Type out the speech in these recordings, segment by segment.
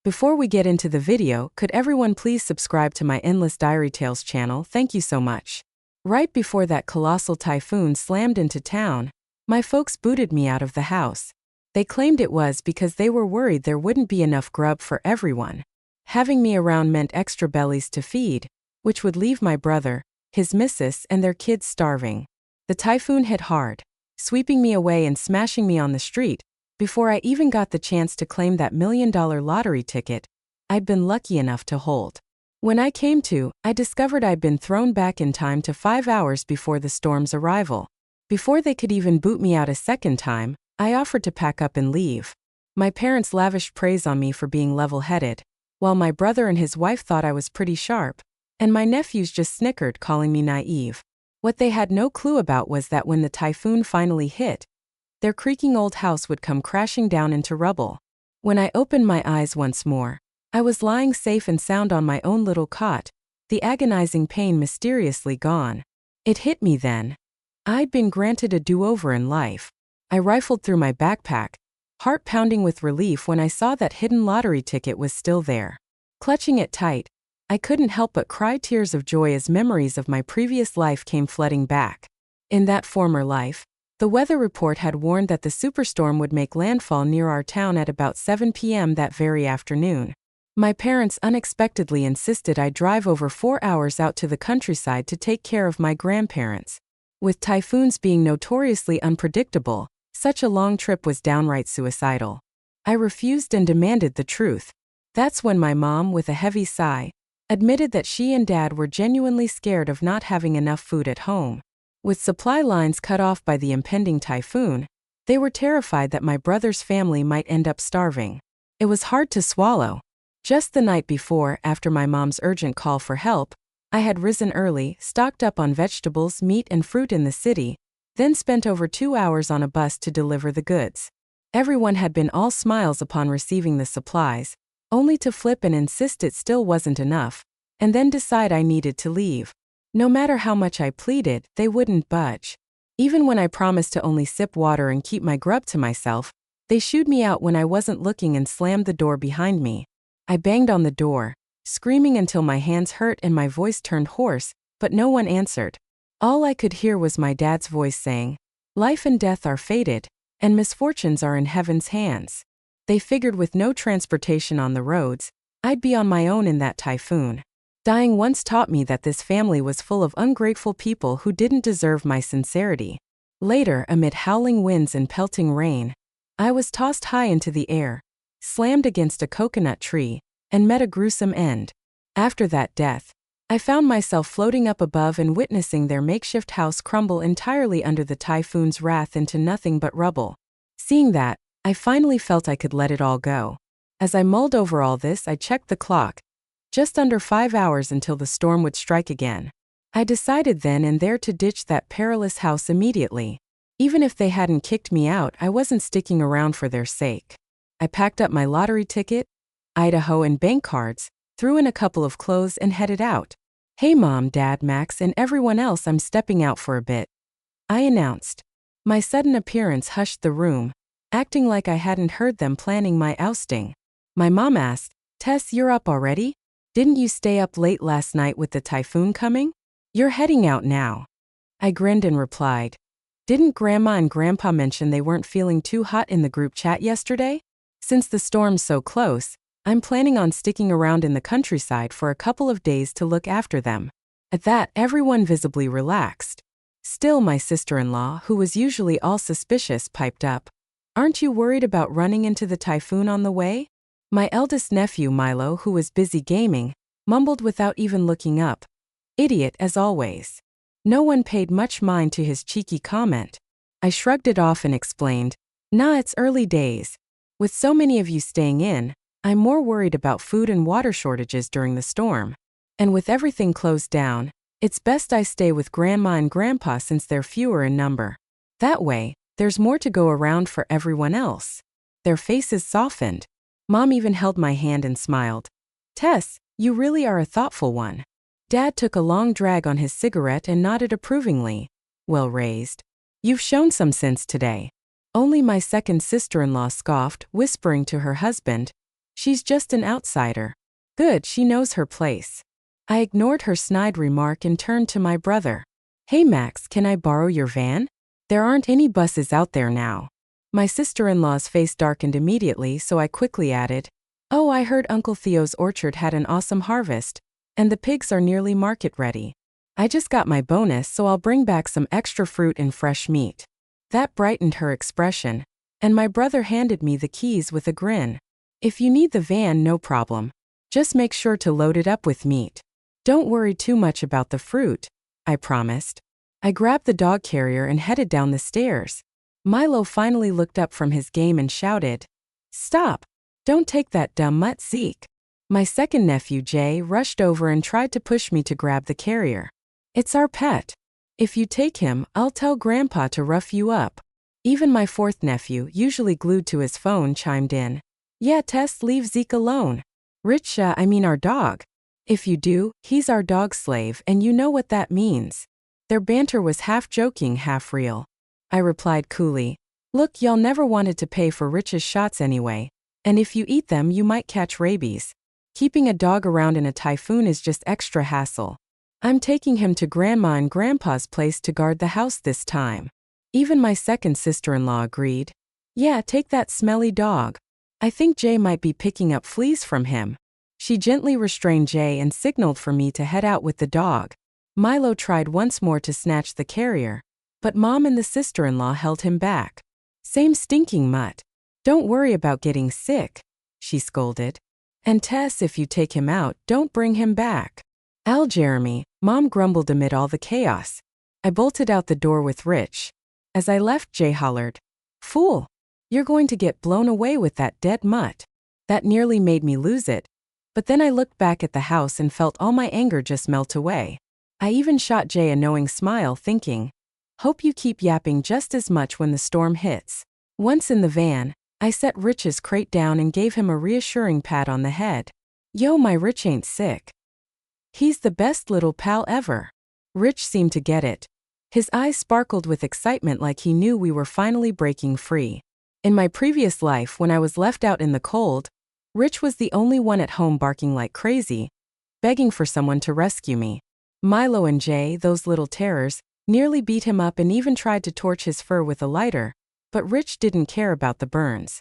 Before we get into the video, could everyone please subscribe to my Endless Diary Tales channel? Thank you so much. Right before that colossal typhoon slammed into town, my folks booted me out of the house. They claimed it was because they were worried there wouldn't be enough grub for everyone. Having me around meant extra bellies to feed, which would leave my brother, his missus, and their kids starving. The typhoon hit hard, sweeping me away and smashing me on the street. Before I even got the chance to claim that $1 million lottery ticket I'd been lucky enough to hold. When I came to, I discovered I'd been thrown back in time to 5 hours before the storm's arrival. Before they could even boot me out a second time, I offered to pack up and leave. My parents lavished praise on me for being level-headed, while my brother and his wife thought I was pretty sharp, and my nephews just snickered, calling me naive. What they had no clue about was that when the typhoon finally hit, their creaking old house would come crashing down into rubble. When I opened my eyes once more, I was lying safe and sound on my own little cot, the agonizing pain mysteriously gone. It hit me then. I'd been granted a do-over in life. I rifled through my backpack, heart pounding with relief when I saw that hidden lottery ticket was still there. Clutching it tight, I couldn't help but cry tears of joy as memories of my previous life came flooding back. In that former life, the weather report had warned that the superstorm would make landfall near our town at about 7 p.m. that very afternoon. My parents unexpectedly insisted I drive over 4 hours out to the countryside to take care of my grandparents. With typhoons being notoriously unpredictable, such a long trip was downright suicidal. I refused and demanded the truth. That's when my mom, with a heavy sigh, admitted that she and Dad were genuinely scared of not having enough food at home. With supply lines cut off by the impending typhoon, they were terrified that my brother's family might end up starving. It was hard to swallow. Just the night before, after my mom's urgent call for help, I had risen early, stocked up on vegetables, meat, and fruit in the city, then spent over 2 hours on a bus to deliver the goods. Everyone had been all smiles upon receiving the supplies, only to flip and insist it still wasn't enough, and then decide I needed to leave. No matter how much I pleaded, they wouldn't budge. Even when I promised to only sip water and keep my grub to myself, they shooed me out when I wasn't looking and slammed the door behind me. I banged on the door, screaming until my hands hurt and my voice turned hoarse, but no one answered. All I could hear was my dad's voice saying, "Life and death are fated, and misfortunes are in heaven's hands." They figured with no transportation on the roads, I'd be on my own in that typhoon. Dying once taught me that this family was full of ungrateful people who didn't deserve my sincerity. Later, amid howling winds and pelting rain, I was tossed high into the air, slammed against a coconut tree, and met a gruesome end. After that death, I found myself floating up above and witnessing their makeshift house crumble entirely under the typhoon's wrath into nothing but rubble. Seeing that, I finally felt I could let it all go. As I mulled over all this, I checked the clock. Just under 5 hours until the storm would strike again. I decided then and there to ditch that perilous house immediately. Even if they hadn't kicked me out, I wasn't sticking around for their sake. I packed up my lottery ticket, Idaho, and bank cards, threw in a couple of clothes, and headed out. "Hey Mom, Dad, Max, and everyone else, I'm stepping out for a bit," I announced. My sudden appearance hushed the room, acting like I hadn't heard them planning my ousting. My mom asked, "Tess, you're up already? Didn't you stay up late last night with the typhoon coming? You're heading out now." I grinned and replied, "Didn't Grandma and Grandpa mention they weren't feeling too hot in the group chat yesterday? Since the storm's so close, I'm planning on sticking around in the countryside for a couple of days to look after them." At that, everyone visibly relaxed. Still, my sister-in-law, who was usually all suspicious, piped up, "Aren't you worried about running into the typhoon on the way?" My eldest nephew, Milo, who was busy gaming, mumbled without even looking up, "Idiot, as always." No one paid much mind to his cheeky comment. I shrugged it off and explained, "Nah, it's early days. With so many of you staying in, I'm more worried about food and water shortages during the storm. And with everything closed down, it's best I stay with Grandma and Grandpa since they're fewer in number. That way, there's more to go around for everyone else." Their faces softened. Mom even held my hand and smiled. "Tess, you really are a thoughtful one." Dad took a long drag on his cigarette and nodded approvingly. "Well raised. You've shown some sense today." Only my second sister-in-law scoffed, whispering to her husband, She's just an outsider. Good, she knows her place. I ignored her snide remark and turned to my brother. Hey Max, can I borrow your van? There aren't any buses out there now. My sister-in-law's face darkened immediately, so I quickly added, Oh, I heard Uncle Theo's orchard had an awesome harvest, and the pigs are nearly market ready. I just got my bonus, so I'll bring back some extra fruit and fresh meat. That brightened her expression, and my brother handed me the keys with a grin. If you need the van, no problem. Just make sure to load it up with meat. Don't worry too much about the fruit, I promised. I grabbed the dog carrier and headed down the stairs. Milo finally looked up from his game and shouted, Stop! Don't take that dumb mutt, Zeke. My second nephew, Jay, rushed over and tried to push me to grab the carrier. It's our pet. If you take him, I'll tell Grandpa to rough you up. Even my fourth nephew, usually glued to his phone, chimed in. Yeah, Tess, leave Zeke alone. I mean our dog. If you do, he's our dog slave, and you know what that means. Their banter was half joking, half real. I replied coolly, Look, y'all never wanted to pay for Rich's shots anyway, and if you eat them you might catch rabies. Keeping a dog around in a typhoon is just extra hassle. I'm taking him to Grandma and Grandpa's place to guard the house this time. Even my second sister-in-law agreed. Yeah, take that smelly dog. I think Jay might be picking up fleas from him. She gently restrained Jay and signaled for me to head out with the dog. Milo tried once more to snatch the carrier, but Mom and the sister-in-law held him back. Same stinking mutt. Don't worry about getting sick, she scolded. And Tess, if you take him out, don't bring him back. Jeremy, Mom grumbled amid all the chaos. I bolted out the door with Rich. As I left, Jay hollered, Fool! You're going to get blown away with that dead mutt. That nearly made me lose it. But then I looked back at the house and felt all my anger just melt away. I even shot Jay a knowing smile, thinking, Hope you keep yapping just as much when the storm hits. Once in the van, I set Rich's crate down and gave him a reassuring pat on the head. Yo, my Rich ain't sick. He's the best little pal ever. Rich seemed to get it. His eyes sparkled with excitement like he knew we were finally breaking free. In my previous life, when I was left out in the cold, Rich was the only one at home barking like crazy, begging for someone to rescue me. Milo and Jay, those little terrors, nearly beat him up and even tried to torch his fur with a lighter, but Rich didn't care about the burns.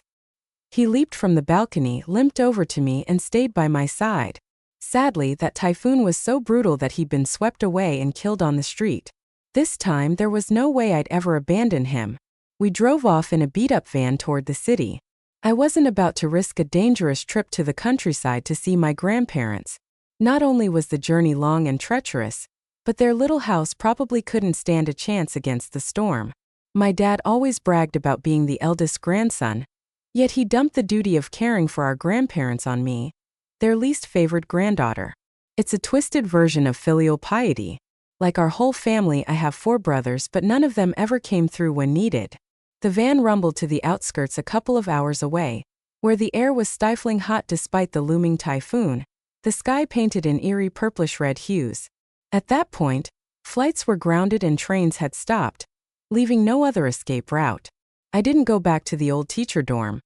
He leaped from the balcony, limped over to me, and stayed by my side. Sadly, that typhoon was so brutal that he'd been swept away and killed on the street. This time, there was no way I'd ever abandon him. We drove off in a beat-up van toward the city. I wasn't about to risk a dangerous trip to the countryside to see my grandparents. Not only was the journey long and treacherous, but their little house probably couldn't stand a chance against the storm. My dad always bragged about being the eldest grandson, yet he dumped the duty of caring for our grandparents on me, their least favored granddaughter. It's a twisted version of filial piety. Like our whole family, I have 4 brothers, but none of them ever came through when needed. The van rumbled to the outskirts a couple of hours away, where the air was stifling hot despite the looming typhoon, the sky painted in eerie purplish-red hues. At that point, flights were grounded and trains had stopped, leaving no other escape route. I didn't go back to the old teacher dorm.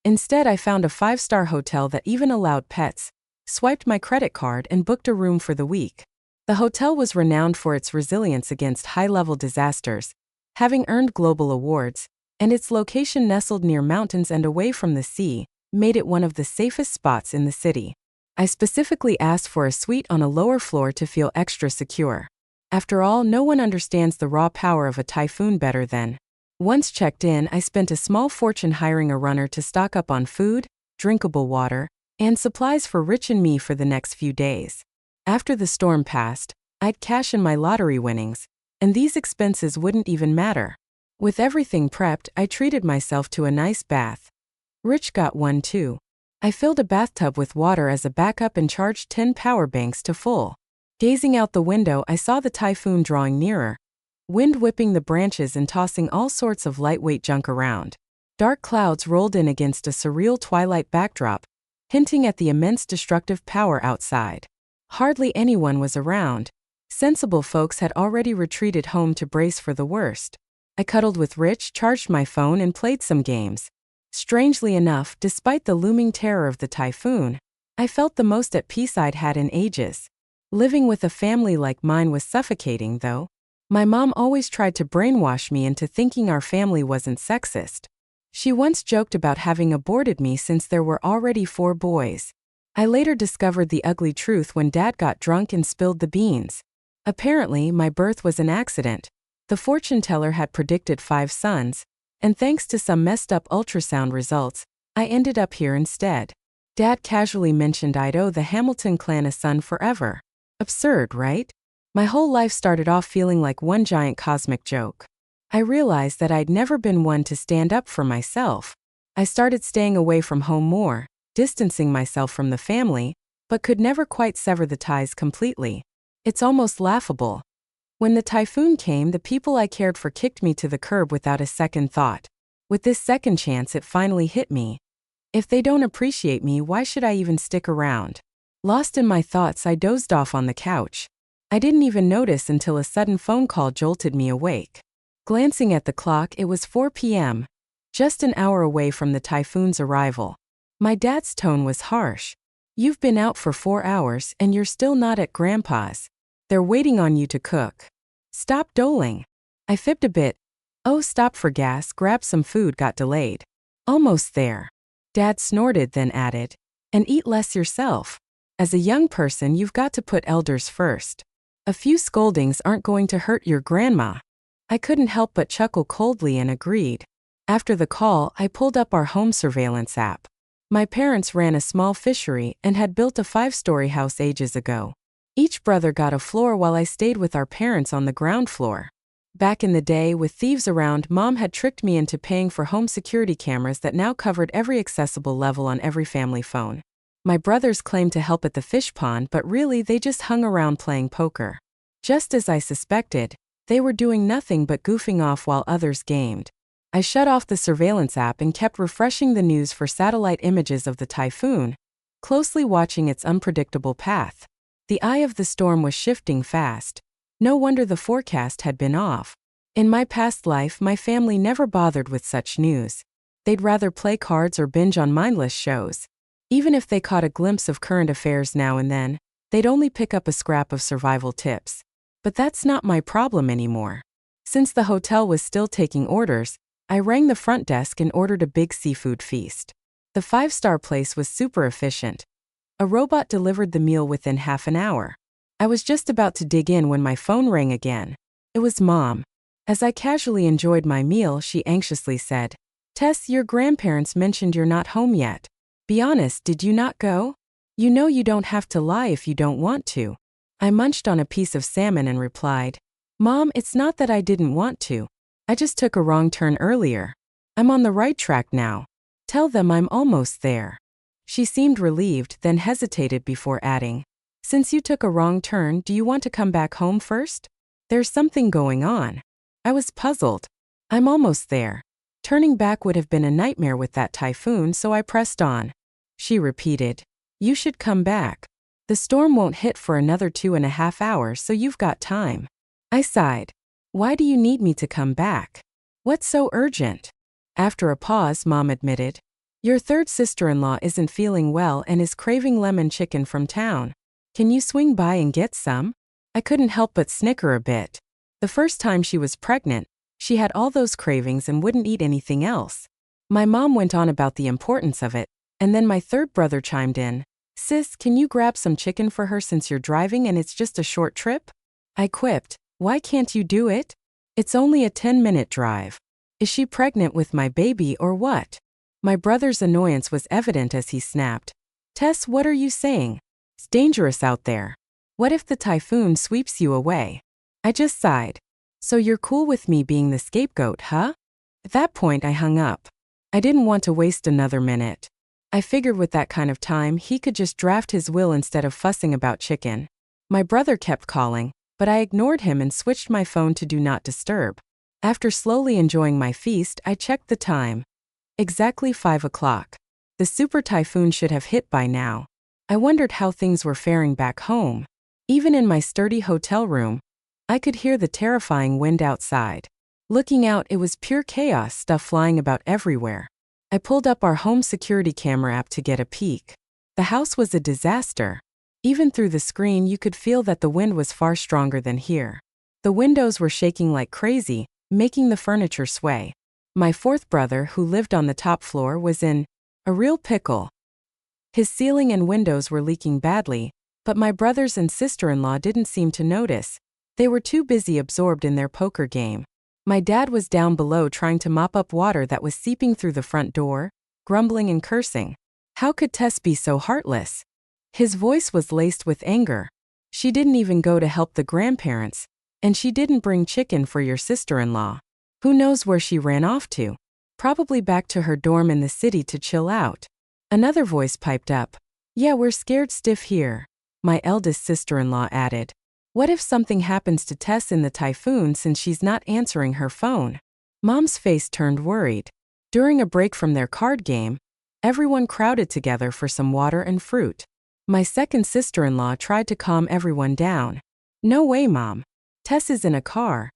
Instead, I found a 5-star hotel that even allowed pets, swiped my credit card, and booked a room for the week. The hotel was renowned for its resilience against high-level disasters, having earned global awards, and its location nestled near mountains and away from the sea made it one of the safest spots in the city. I specifically asked for a suite on a lower floor to feel extra secure. After all, no one understands the raw power of a typhoon better than. Once checked in, I spent a small fortune hiring a runner to stock up on food, drinkable water, and supplies for Rich and me for the next few days. After the storm passed, I'd cash in my lottery winnings, and these expenses wouldn't even matter. With everything prepped, I treated myself to a nice bath. Rich got one too. I filled a bathtub with water as a backup and charged 10 power banks to full. Gazing out the window, I saw the typhoon drawing nearer, wind whipping the branches and tossing all sorts of lightweight junk around. Dark clouds rolled in against a surreal twilight backdrop, hinting at the immense destructive power outside. Hardly anyone was around. Sensible folks had already retreated home to brace for the worst. I cuddled with Rich, charged my phone, and played some games. Strangely enough, despite the looming terror of the typhoon, I felt the most at peace I'd had in ages. Living with a family like mine was suffocating, though. My mom always tried to brainwash me into thinking our family wasn't sexist. She once joked about having aborted me since there were already 4 boys. I later discovered the ugly truth when Dad got drunk and spilled the beans. Apparently, my birth was an accident. The fortune teller had predicted 5 sons, and thanks to some messed up ultrasound results, I ended up here instead. Dad casually mentioned I'd owe the Hamilton clan a son forever. Absurd, right? My whole life started off feeling like one giant cosmic joke. I realized that I'd never been one to stand up for myself. I started staying away from home more, distancing myself from the family, but could never quite sever the ties completely. It's almost laughable. When the typhoon came, the people I cared for kicked me to the curb without a second thought. With this second chance, it finally hit me. If they don't appreciate me, why should I even stick around? Lost in my thoughts, I dozed off on the couch. I didn't even notice until a sudden phone call jolted me awake. Glancing at the clock, it was 4 p.m., just an hour away from the typhoon's arrival. My dad's tone was harsh. "You've been out for 4 hours and you're still not at Grandpa's. They're waiting on you to cook. Stop doling." I fibbed a bit. "Oh, stop for gas, grab some food, got delayed." "Almost there." Dad snorted, then added, "And eat less yourself. As a young person, you've got to put elders first. A few scoldings aren't going to hurt your grandma." I couldn't help but chuckle coldly and agreed. After the call, I pulled up our home surveillance app. My parents ran a small fishery and had built a 5-story house ages ago. Each brother got a floor while I stayed with our parents on the ground floor. Back in the day, with thieves around, Mom had tricked me into paying for home security cameras that now covered every accessible level on every family phone. My brothers claimed to help at the fish pond, but really they just hung around playing poker. Just as I suspected, they were doing nothing but goofing off while others gamed. I shut off the surveillance app and kept refreshing the news for satellite images of the typhoon, closely watching its unpredictable path. The eye of the storm was shifting fast. No wonder the forecast had been off. In my past life, my family never bothered with such news. They'd rather play cards or binge on mindless shows. Even if they caught a glimpse of current affairs now and then, they'd only pick up a scrap of survival tips. But that's not my problem anymore. Since the hotel was still taking orders, I rang the front desk and ordered a big seafood feast. The 5-star place was super efficient. A robot delivered the meal within half an hour. I was just about to dig in when my phone rang again. It was Mom. As I casually enjoyed my meal, she anxiously said, "Tess, your grandparents mentioned you're not home yet. Be honest, did you not go? You know you don't have to lie if you don't want to." I munched on a piece of salmon and replied, "Mom, it's not that I didn't want to. I just took a wrong turn earlier. I'm on the right track now. Tell them I'm almost there." She seemed relieved, then hesitated before adding, "Since you took a wrong turn, do you want to come back home first? There's something going on." I was puzzled. "I'm almost there. Turning back would have been a nightmare with that typhoon, so I pressed on." She repeated, "You should come back. The storm won't hit for another 2.5 hours, so you've got time." I sighed. "Why do you need me to come back? What's so urgent?" After a pause, Mom admitted, "Your third sister-in-law isn't feeling well and is craving lemon chicken from town. Can you swing by and get some?" I couldn't help but snicker a bit. The first time she was pregnant, she had all those cravings and wouldn't eat anything else. My mom went on about the importance of it, and then my third brother chimed in, "Sis, can you grab some chicken for her since you're driving and it's just a short trip?" I quipped, "Why can't you do it? It's only a 10-minute drive. Is she pregnant with my baby or what?" My brother's annoyance was evident as he snapped, "Tess, what are you saying? It's dangerous out there. What if the typhoon sweeps you away?" I just sighed. "So you're cool with me being the scapegoat, huh?" At that point, I hung up. I didn't want to waste another minute. I figured with that kind of time, he could just draft his will instead of fussing about chicken. My brother kept calling, but I ignored him and switched my phone to Do Not Disturb. After slowly enjoying my feast, I checked the time. Exactly 5 o'clock. The super typhoon should have hit by now. I wondered how things were faring back home. Even in my sturdy hotel room, I could hear the terrifying wind outside. Looking out, it was pure chaos, stuff flying about everywhere. I pulled up our home security camera app to get a peek. The house was a disaster. Even through the screen, you could feel that the wind was far stronger than here. The windows were shaking like crazy, making the furniture sway. My fourth brother, who lived on the top floor, was in a real pickle. His ceiling and windows were leaking badly, but my brothers and sister-in-law didn't seem to notice. They were too busy absorbed in their poker game. My dad was down below trying to mop up water that was seeping through the front door, grumbling and cursing. How could Tess be so heartless? His voice was laced with anger. She didn't even go to help the grandparents, and she didn't bring chicken for your sister-in-law. Who knows where she ran off to? Probably back to her dorm in the city to chill out. Another voice piped up. Yeah, we're scared stiff here. My eldest sister-in-law added. What if something happens to Tess in the typhoon since she's not answering her phone? Mom's face turned worried. During a break from their card game, everyone crowded together for some water and fruit. My second sister-in-law tried to calm everyone down. No way, Mom. Tess is in a car.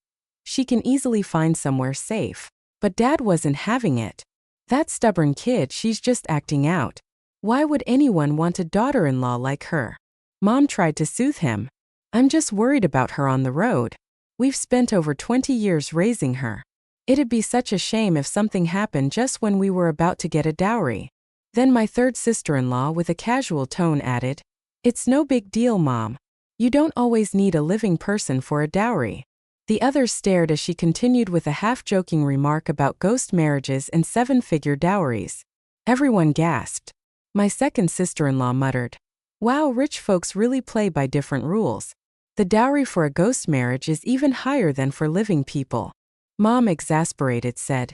She can easily find somewhere safe. But Dad wasn't having it. That stubborn kid, she's just acting out. Why would anyone want a daughter-in-law like her? Mom tried to soothe him. I'm just worried about her on the road. We've spent over 20 years raising her. It'd be such a shame if something happened just when we were about to get a dowry. Then my third sister-in-law with a casual tone added, It's no big deal, Mom. You don't always need a living person for a dowry. The others stared as she continued with a half-joking remark about ghost marriages and seven-figure dowries. Everyone gasped. My second sister-in-law muttered, Wow, rich folks really play by different rules. The dowry for a ghost marriage is even higher than for living people. Mom, exasperated, said,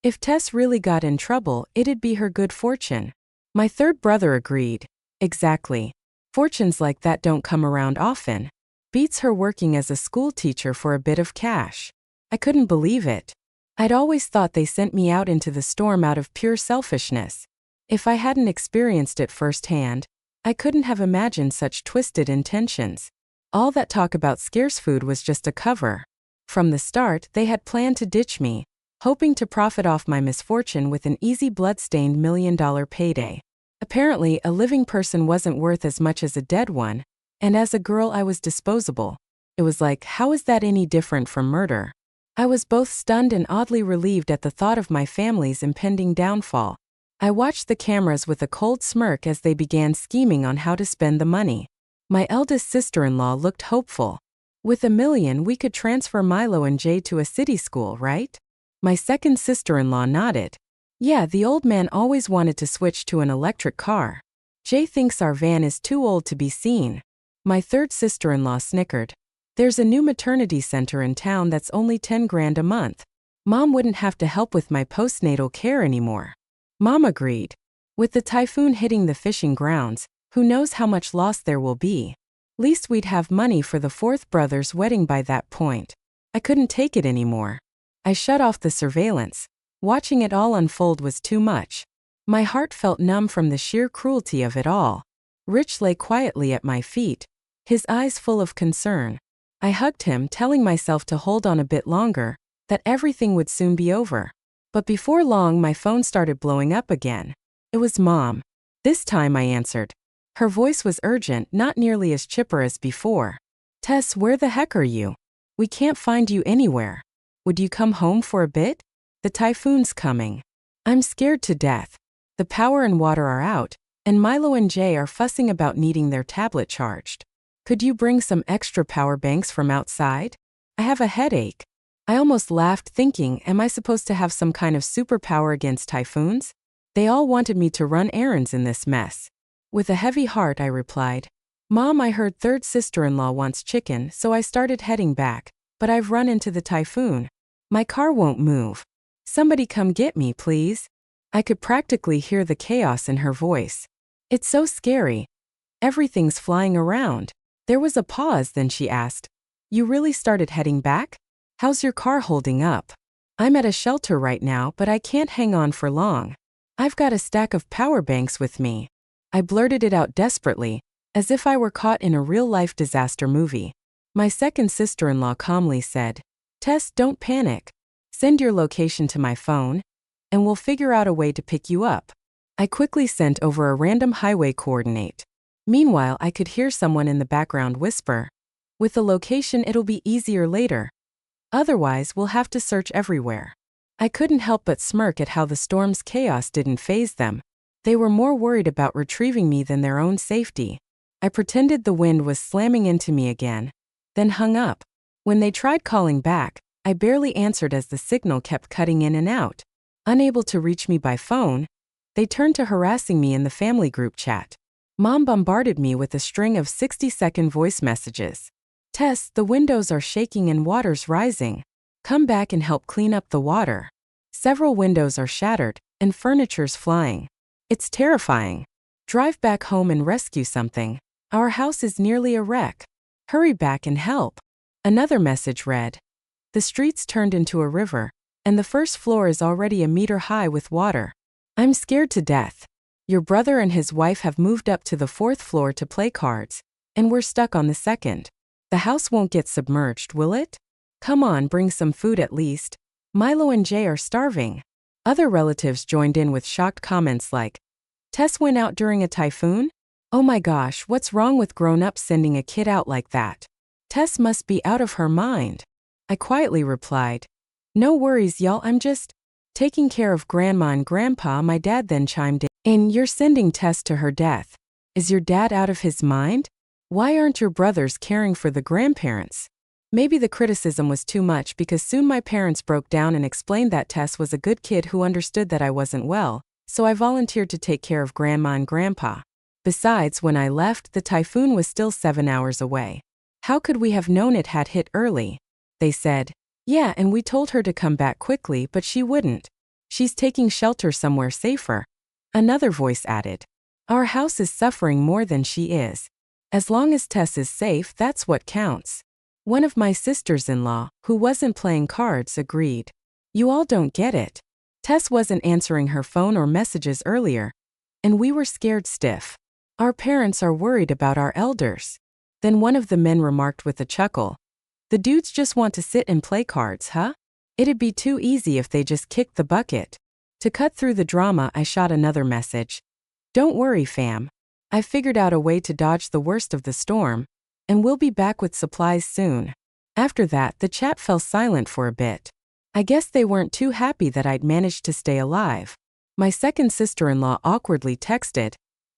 If Tess really got in trouble, it'd be her good fortune. My third brother agreed. Exactly. Fortunes like that don't come around often. Beats her working as a school teacher for a bit of cash. I couldn't believe it. I'd always thought they sent me out into the storm out of pure selfishness. If I hadn't experienced it firsthand, I couldn't have imagined such twisted intentions. All that talk about scarce food was just a cover. From the start, they had planned to ditch me, hoping to profit off my misfortune with an easy blood-stained $1 million payday. Apparently, a living person wasn't worth as much as a dead one, and as a girl I was disposable. It was like, how is that any different from murder? I was both stunned and oddly relieved at the thought of my family's impending downfall. I watched the cameras with a cold smirk as they began scheming on how to spend the money. My eldest sister-in-law looked hopeful. With $1 million, we could transfer Milo and Jay to a city school, right? My second sister-in-law nodded. Yeah, the old man always wanted to switch to an electric car. Jay thinks our van is too old to be seen. My third sister-in-law snickered. There's a new maternity center in town that's only $10,000 a month. Mom wouldn't have to help with my postnatal care anymore. Mom agreed. With the typhoon hitting the fishing grounds, who knows how much loss there will be. Least we'd have money for the fourth brother's wedding by that point. I couldn't take it anymore. I shut off the surveillance. Watching it all unfold was too much. My heart felt numb from the sheer cruelty of it all. Rich lay quietly at my feet, his eyes full of concern. I hugged him, telling myself to hold on a bit longer, that everything would soon be over. But before long, my phone started blowing up again. It was Mom. This time I answered. Her voice was urgent, not nearly as chipper as before. Tess, where the heck are you? We can't find you anywhere. Would you come home for a bit? The typhoon's coming. I'm scared to death. The power and water are out, and Milo and Jay are fussing about needing their tablet charged. Could you bring some extra power banks from outside? I have a headache. I almost laughed, thinking, am I supposed to have some kind of superpower against typhoons? They all wanted me to run errands in this mess. With a heavy heart, I replied, Mom, I heard third sister-in-law wants chicken, so I started heading back, but I've run into the typhoon. My car won't move. Somebody come get me, please. I could practically hear the chaos in her voice. It's so scary. Everything's flying around. There was a pause, then she asked, You really started heading back? How's your car holding up? I'm at a shelter right now, but I can't hang on for long. I've got a stack of power banks with me. I blurted it out desperately, as if I were caught in a real-life disaster movie. My second sister-in-law calmly said, Tess, don't panic. Send your location to my phone, and we'll figure out a way to pick you up. I quickly sent over a random highway coordinate. Meanwhile, I could hear someone in the background whisper, "With the location, it'll be easier later. Otherwise, we'll have to search everywhere." I couldn't help but smirk at how the storm's chaos didn't faze them. They were more worried about retrieving me than their own safety. I pretended the wind was slamming into me again, then hung up. When they tried calling back, I barely answered as the signal kept cutting in and out. Unable to reach me by phone, they turned to harassing me in the family group chat. Mom bombarded me with a string of 60-second voice messages. "Tess, the windows are shaking and water's rising. Come back and help clean up the water. Several windows are shattered, and furniture's flying. It's terrifying. Drive back home and rescue something. Our house is nearly a wreck. Hurry back and help." Another message read, "The streets turned into a river, and the first floor is already a meter high with water. I'm scared to death. Your brother and his wife have moved up to the 4th floor to play cards, and we're stuck on the 2nd. The house won't get submerged, will it? Come on, bring some food at least. Milo and Jay are starving." Other relatives joined in with shocked comments like, "Tess went out during a typhoon? Oh my gosh, what's wrong with grown-ups sending a kid out like that? Tess must be out of her mind." I quietly replied, "No worries, y'all, I'm just taking care of Grandma and Grandpa." My dad then chimed in, "You're sending Tess to her death. Is your dad out of his mind? Why aren't your brothers caring for the grandparents?" Maybe the criticism was too much because soon my parents broke down and explained that Tess was a good kid who understood that I wasn't well, so I volunteered to take care of Grandma and Grandpa. Besides, when I left, the typhoon was still 7 hours away. How could we have known it had hit early? They said, "Yeah, and we told her to come back quickly, but she wouldn't. She's taking shelter somewhere safer." Another voice added, "Our house is suffering more than she is. As long as Tess is safe, that's what counts." One of my sisters-in-law, who wasn't playing cards, agreed. "You all don't get it. Tess wasn't answering her phone or messages earlier, and we were scared stiff. Our parents are worried about our elders." Then one of the men remarked with a chuckle, "The dudes just want to sit and play cards, huh? It'd be too easy if they just kicked the bucket." To cut through the drama, I shot another message. "Don't worry, fam. I figured out a way to dodge the worst of the storm, and we'll be back with supplies soon." After that, the chat fell silent for a bit. I guess they weren't too happy that I'd managed to stay alive. My second sister-in-law awkwardly texted,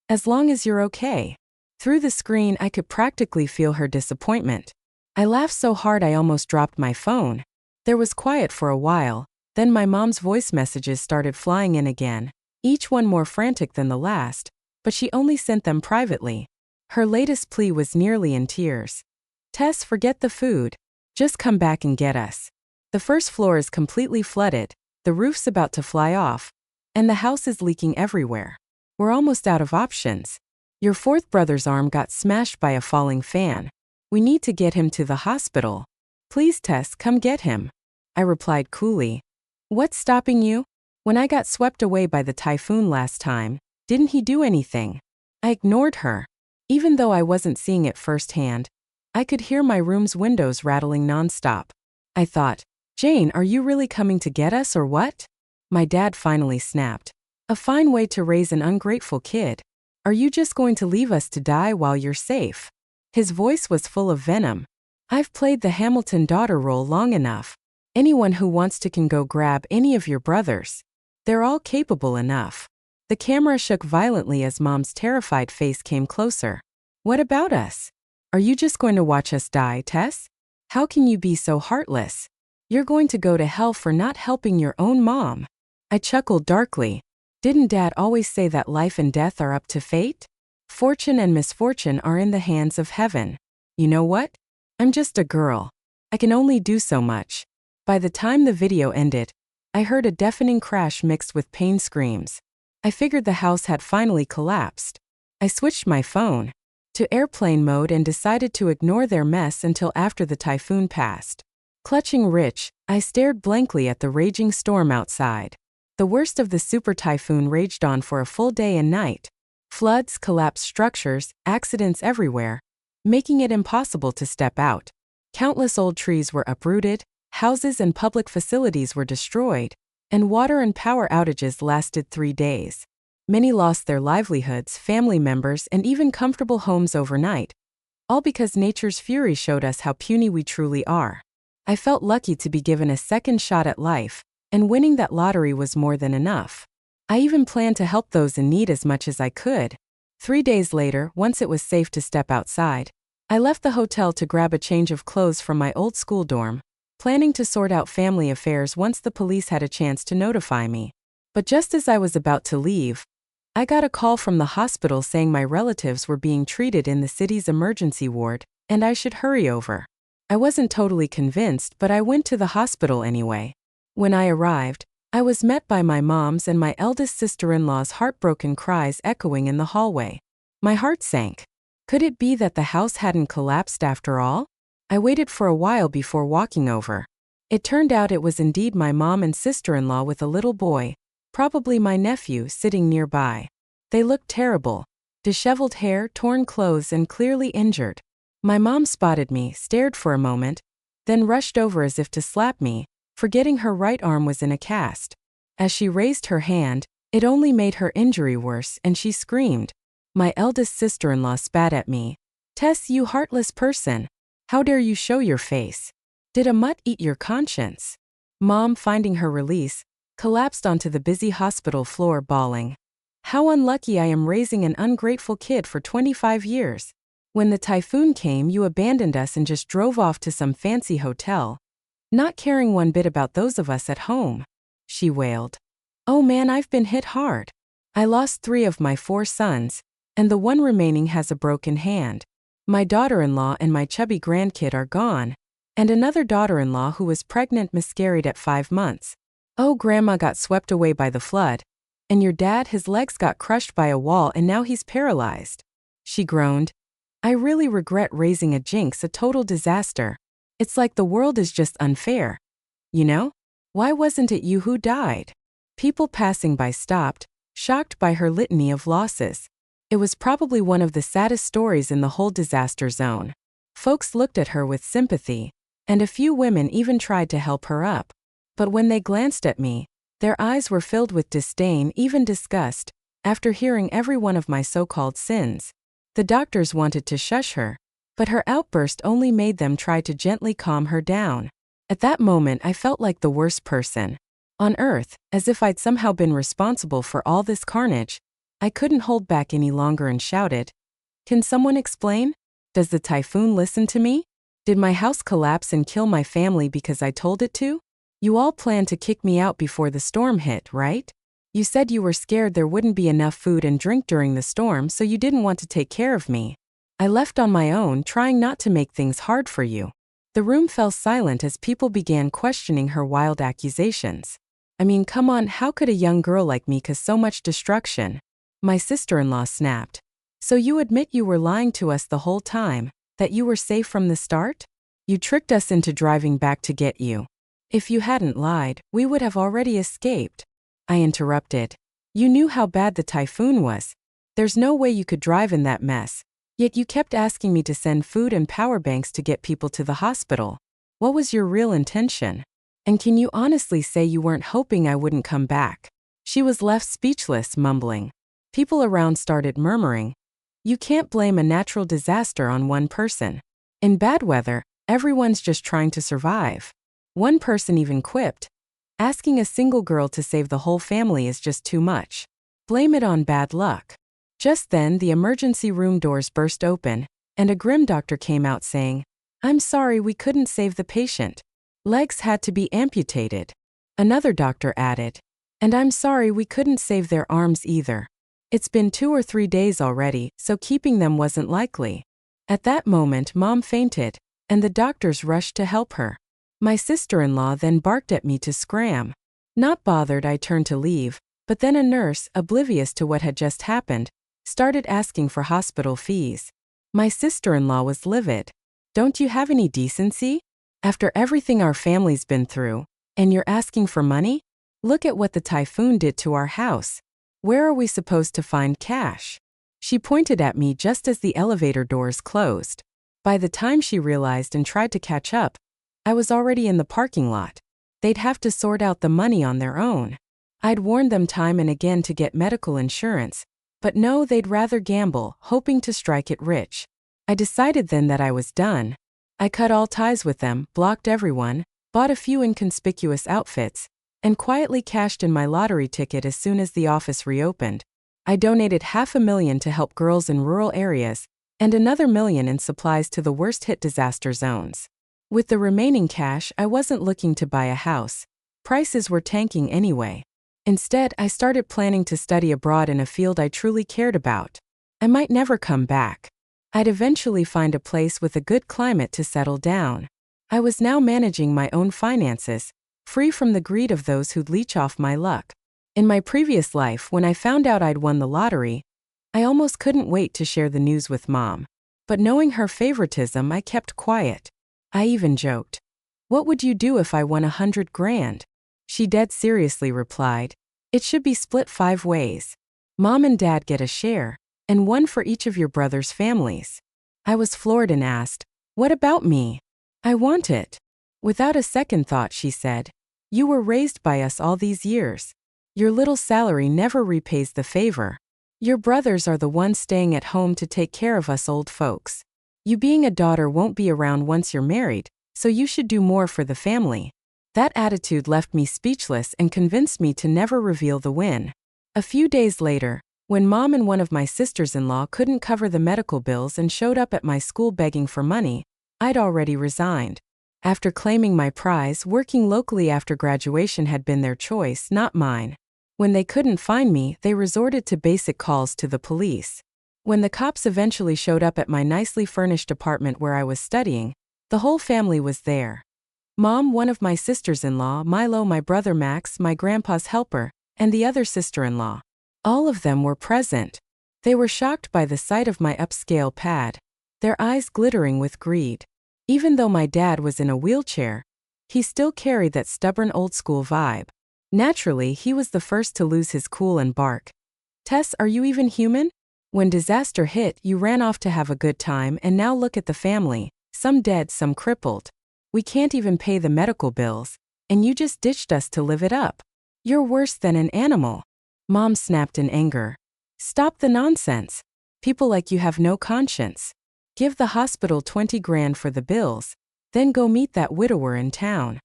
"As long as you're okay." Through the screen, I could practically feel her disappointment. I laughed so hard I almost dropped my phone. There was quiet for a while, then my mom's voice messages started flying in again, each one more frantic than the last, but she only sent them privately. Her latest plea was nearly in tears. "Tess, forget the food. Just come back and get us. The first floor is completely flooded, the roof's about to fly off, and the house is leaking everywhere. We're almost out of options. Your 4th brother's arm got smashed by a falling fan. We need to get him to the hospital. Please, Tess, come get him." I replied coolly, "What's stopping you? When I got swept away by the typhoon last time, didn't he do anything?" I ignored her. Even though I wasn't seeing it firsthand, I could hear my room's windows rattling nonstop. I thought, "Jane, are you really coming to get us or what?" My dad finally snapped, "A fine way to raise an ungrateful kid. Are you just going to leave us to die while you're safe?" His voice was full of venom. "I've played the Hamilton daughter role long enough. Anyone who wants to can go grab any of your brothers. They're all capable enough." The camera shook violently as Mom's terrified face came closer. "What about us? Are you just going to watch us die, Tess? How can you be so heartless? You're going to go to hell for not helping your own mom." I chuckled darkly. Didn't Dad always say that life and death are up to fate? Fortune and misfortune are in the hands of heaven. You know what? I'm just a girl. I can only do so much. By the time the video ended, I heard a deafening crash mixed with pain screams. I figured the house had finally collapsed. I switched my phone to airplane mode and decided to ignore their mess until after the typhoon passed. Clutching Rich, I stared blankly at the raging storm outside. The worst of the super typhoon raged on for a full day and night. Floods, collapsed structures, accidents everywhere, making it impossible to step out. Countless old trees were uprooted, houses and public facilities were destroyed, And water and power outages lasted 3 days. Many lost their livelihoods, family members, and even comfortable homes overnight, all because nature's fury showed us how puny we truly are. I felt lucky to be given a second shot at life, and winning that lottery was more than enough. I even planned to help those in need as much as I could. 3 days later, once it was safe to step outside, I left the hotel to grab a change of clothes from my old school dorm, planning to sort out family affairs once the police had a chance to notify me. But just as I was about to leave, I got a call from the hospital saying my relatives were being treated in the city's emergency ward, and I should hurry over. I wasn't totally convinced, but I went to the hospital anyway. When I arrived, I was met by my mom's and my eldest sister-in-law's heartbroken cries echoing in the hallway. My heart sank. Could it be that the house hadn't collapsed after all? I waited for a while before walking over. It turned out it was indeed my mom and sister-in-law with a little boy, probably my nephew, sitting nearby. They looked terrible. Disheveled hair, torn clothes, and clearly injured. My mom spotted me, stared for a moment, then rushed over as if to slap me, forgetting her right arm was in a cast. As she raised her hand, it only made her injury worse, and she screamed. My eldest sister-in-law spat at me. "Tess, you heartless person. How dare you show your face? Did a mutt eat your conscience?" Mom, finding her release, collapsed onto the busy hospital floor bawling. "How unlucky I am raising an ungrateful kid for 25 years. When the typhoon came, you abandoned us and just drove off to some fancy hotel, not caring one bit about those of us at home," she wailed. "Oh man, I've been hit hard. I lost 3 of my 4 sons, and the one remaining has a broken hand. My daughter-in-law and my chubby grandkid are gone, and another daughter-in-law who was pregnant miscarried at 5 months. Oh, grandma got swept away by the flood, and your dad, his legs got crushed by a wall and now he's paralyzed," she groaned. "I really regret raising a jinx, a total disaster. It's like the world is just unfair. You know? Why wasn't it you who died?" People passing by stopped, shocked by her litany of losses. It was probably one of the saddest stories in the whole disaster zone. Folks looked at her with sympathy, and a few women even tried to help her up. But when they glanced at me, their eyes were filled with disdain, even disgust, after hearing every one of my so-called sins. The doctors wanted to shush her, but her outburst only made them try to gently calm her down. At that moment, I felt like the worst person on earth, as if I'd somehow been responsible for all this carnage. I couldn't hold back any longer and shouted, "Can someone explain? Does the typhoon listen to me? Did my house collapse and kill my family because I told it to? You all planned to kick me out before the storm hit, right? You said you were scared there wouldn't be enough food and drink during the storm, so you didn't want to take care of me. I left on my own, trying not to make things hard for you." The room fell silent as people began questioning her wild accusations. I mean, come on, how could a young girl like me cause so much destruction? My sister-in-law snapped. "So you admit you were lying to us the whole time, that you were safe from the start? You tricked us into driving back to get you. If you hadn't lied, we would have already escaped." I interrupted. "You knew how bad the typhoon was. There's no way you could drive in that mess. Yet you kept asking me to send food and power banks to get people to the hospital. What was your real intention? And can you honestly say you weren't hoping I wouldn't come back?" She was left speechless, mumbling. People around started murmuring, "You can't blame a natural disaster on one person. In bad weather, everyone's just trying to survive." One person even quipped, "Asking a single girl to save the whole family is just too much. Blame it on bad luck." Just then, the emergency room doors burst open, and a grim doctor came out saying, "I'm sorry we couldn't save the patient. Legs had to be amputated." Another doctor added, "And I'm sorry we couldn't save their arms either. It's been 2 or 3 days already, so keeping them wasn't likely." At that moment, Mom fainted, and the doctors rushed to help her. My sister-in-law then barked at me to scram. Not bothered, I turned to leave, but then a nurse, oblivious to what had just happened, started asking for hospital fees. My sister-in-law was livid. "Don't you have any decency? After everything our family's been through, and you're asking for money? Look at what the typhoon did to our house. Where are we supposed to find cash?" She pointed at me just as the elevator doors closed. By the time she realized and tried to catch up, I was already in the parking lot. They'd have to sort out the money on their own. I'd warned them time and again to get medical insurance, but no, they'd rather gamble, hoping to strike it rich. I decided then that I was done. I cut all ties with them, blocked everyone, bought a few inconspicuous outfits, and quietly cashed in my lottery ticket as soon as the office reopened. I donated $500,000 to help girls in rural areas, and another $1 million in supplies to the worst-hit disaster zones. With the remaining cash, I wasn't looking to buy a house. Prices were tanking anyway. Instead, I started planning to study abroad in a field I truly cared about. I might never come back. I'd eventually find a place with a good climate to settle down. I was now managing my own finances, free from the greed of those who'd leech off my luck. In my previous life, when I found out I'd won the lottery, I almost couldn't wait to share the news with Mom. But knowing her favoritism, I kept quiet. I even joked, "What would you do if I won $100 grand? She dead seriously replied, "It should be split 5 ways. Mom and Dad get a share, and one for each of your brothers' families." I was floored and asked, "What about me? I want it." Without a second thought, she said, "You were raised by us all these years. Your little salary never repays the favor. Your brothers are the ones staying at home to take care of us old folks. You being a daughter won't be around once you're married, so you should do more for the family." That attitude left me speechless and convinced me to never reveal the win. A few days later, when Mom and one of my sisters-in-law couldn't cover the medical bills and showed up at my school begging for money, I'd already resigned. After claiming my prize, working locally after graduation had been their choice, not mine. When they couldn't find me, they resorted to basic calls to the police. When the cops eventually showed up at my nicely furnished apartment where I was studying, the whole family was there. Mom, one of my sisters-in-law, Milo, my brother Max, my grandpa's helper, and the other sister-in-law. All of them were present. They were shocked by the sight of my upscale pad, their eyes glittering with greed. Even though my dad was in a wheelchair, he still carried that stubborn old-school vibe. Naturally, he was the first to lose his cool and bark. "Tess, are you even human? When disaster hit, you ran off to have a good time, and now look at the family, some dead, some crippled. We can't even pay the medical bills, and you just ditched us to live it up. You're worse than an animal." Mom snapped in anger. "Stop the nonsense. People like you have no conscience. Give the hospital 20 grand for the bills, then go meet that widower in town.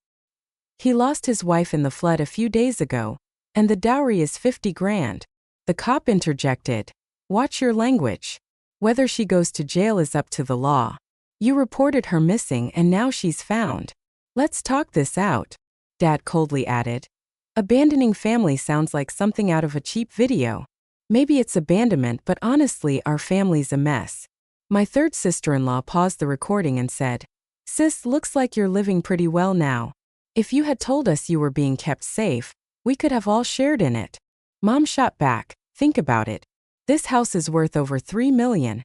He lost his wife in the flood a few days ago, and the dowry is 50 grand. The cop interjected, "Watch your language. Whether she goes to jail is up to the law. You reported her missing and now she's found. Let's talk this out," Dad coldly added. Abandoning family sounds like something out of a cheap video. Maybe it's abandonment, but honestly, our family's a mess. My third sister-in-law paused the recording and said, "Sis, looks like you're living pretty well now. If you had told us you were being kept safe, we could have all shared in it." Mom shot back, "Think about it. This house is worth over $3 million.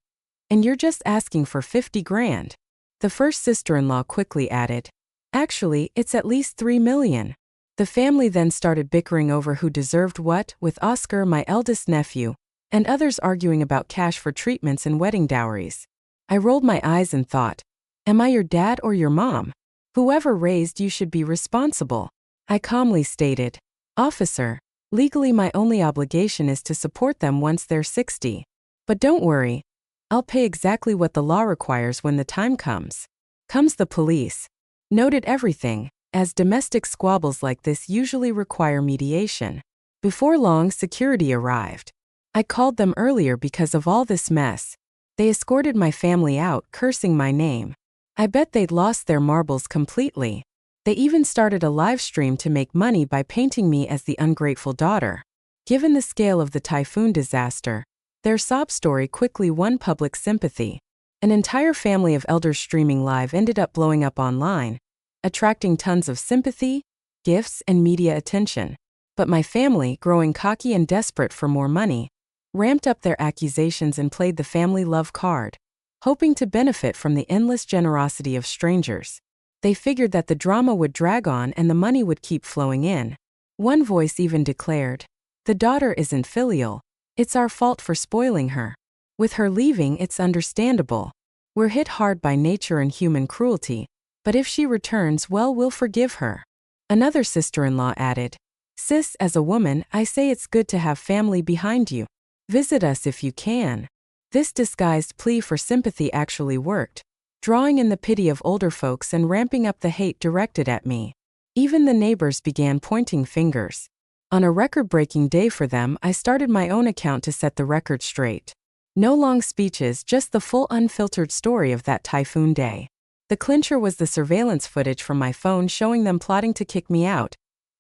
And you're just asking for 50 grand. The first sister-in-law quickly added, "Actually, it's at least 3 million. The family then started bickering over who deserved what, with Oscar, my eldest nephew, and others arguing about cash for treatments and wedding dowries. I rolled my eyes and thought, am I your dad or your mom? Whoever raised you should be responsible. I calmly stated, "Officer, legally my only obligation is to support them once they're 60. But don't worry, I'll pay exactly what the law requires when the time comes." Comes the police. Noted everything, as domestic squabbles like this usually require mediation. Before long, security arrived. I called them earlier because of all this mess. They escorted my family out, cursing my name. I bet they'd lost their marbles completely. They even started a live stream to make money by painting me as the ungrateful daughter. Given the scale of the Typhoon disaster, their sob story quickly won public sympathy. An entire family of elders streaming live ended up blowing up online, attracting tons of sympathy, gifts, and media attention. But my family, growing cocky and desperate for more money, ramped up their accusations and played the family love card, hoping to benefit from the endless generosity of strangers. They figured that the drama would drag on and the money would keep flowing in. One voice even declared, "The daughter isn't filial. It's our fault for spoiling her. With her leaving, it's understandable. We're hit hard by nature and human cruelty, but if she returns, well, we'll forgive her." Another sister-in-law added, "Sis, as a woman, I say it's good to have family behind you. Visit us if you can." This disguised plea for sympathy actually worked, drawing in the pity of older folks and ramping up the hate directed at me. Even the neighbors began pointing fingers. On a record-breaking day for them, I started my own account to set the record straight. No long speeches, just the full unfiltered story of that typhoon day. The clincher was the surveillance footage from my phone showing them plotting to kick me out,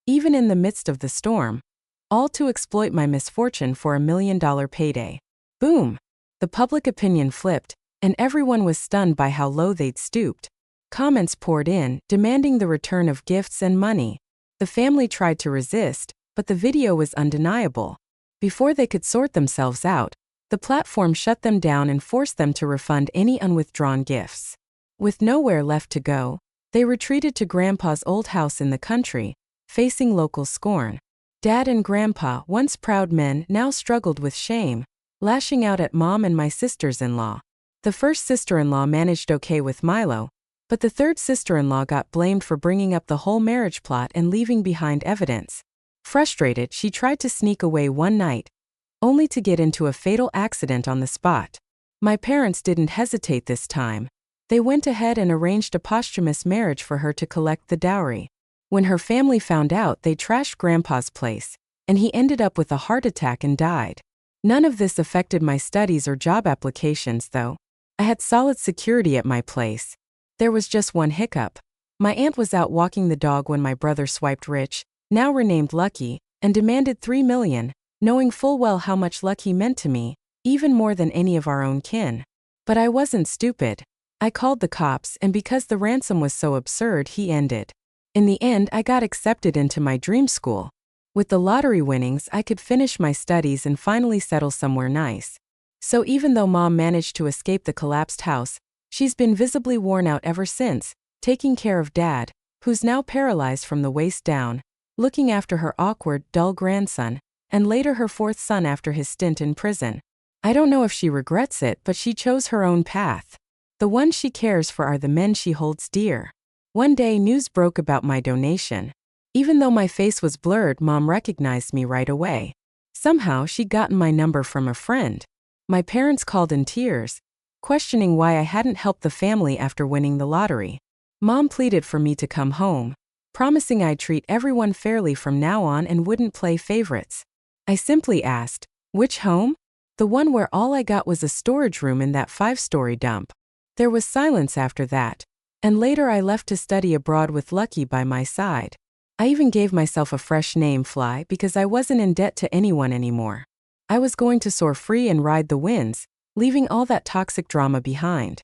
even in the midst of the storm, all to exploit my misfortune for a $1 million payday. Boom! The public opinion flipped, and everyone was stunned by how low they'd stooped. Comments poured in, demanding the return of gifts and money. The family tried to resist, but the video was undeniable. Before they could sort themselves out, the platform shut them down and forced them to refund any unwithdrawn gifts. With nowhere left to go, they retreated to Grandpa's old house in the country, facing local scorn. Dad and Grandpa, once proud men, now struggled with shame, lashing out at Mom and my sisters-in-law. The first sister-in-law managed okay with Milo, but the third sister-in-law got blamed for bringing up the whole marriage plot and leaving behind evidence. Frustrated, she tried to sneak away one night, only to get into a fatal accident on the spot. My parents didn't hesitate this time. They went ahead and arranged a posthumous marriage for her to collect the dowry. When her family found out, they trashed Grandpa's place, and he ended up with a heart attack and died. None of this affected my studies or job applications, though. I had solid security at my place. There was just one hiccup. My aunt was out walking the dog when my brother swiped Rich, now renamed Lucky, and demanded $3 million, knowing full well how much Lucky meant to me, even more than any of our own kin. But I wasn't stupid. I called the cops, and because the ransom was so absurd, he ended. In the end, I got accepted into my dream school. With the lottery winnings, I could finish my studies and finally settle somewhere nice. So even though Mom managed to escape the collapsed house, she's been visibly worn out ever since, taking care of Dad, who's now paralyzed from the waist down, looking after her awkward, dull grandson, and later her fourth son after his stint in prison. I don't know if she regrets it, but she chose her own path. The ones she cares for are the men she holds dear. One day, news broke about my donation. Even though my face was blurred, Mom recognized me right away. Somehow, she'd gotten my number from a friend. My parents called in tears, questioning why I hadn't helped the family after winning the lottery. Mom pleaded for me to come home, promising I'd treat everyone fairly from now on and wouldn't play favorites. I simply asked, "Which home?" "The one where all I got was a storage room in that 5-story dump." There was silence after that, and later I left to study abroad with Lucky by my side. I even gave myself a fresh name, Fly, because I wasn't in debt to anyone anymore. I was going to soar free and ride the winds, leaving all that toxic drama behind.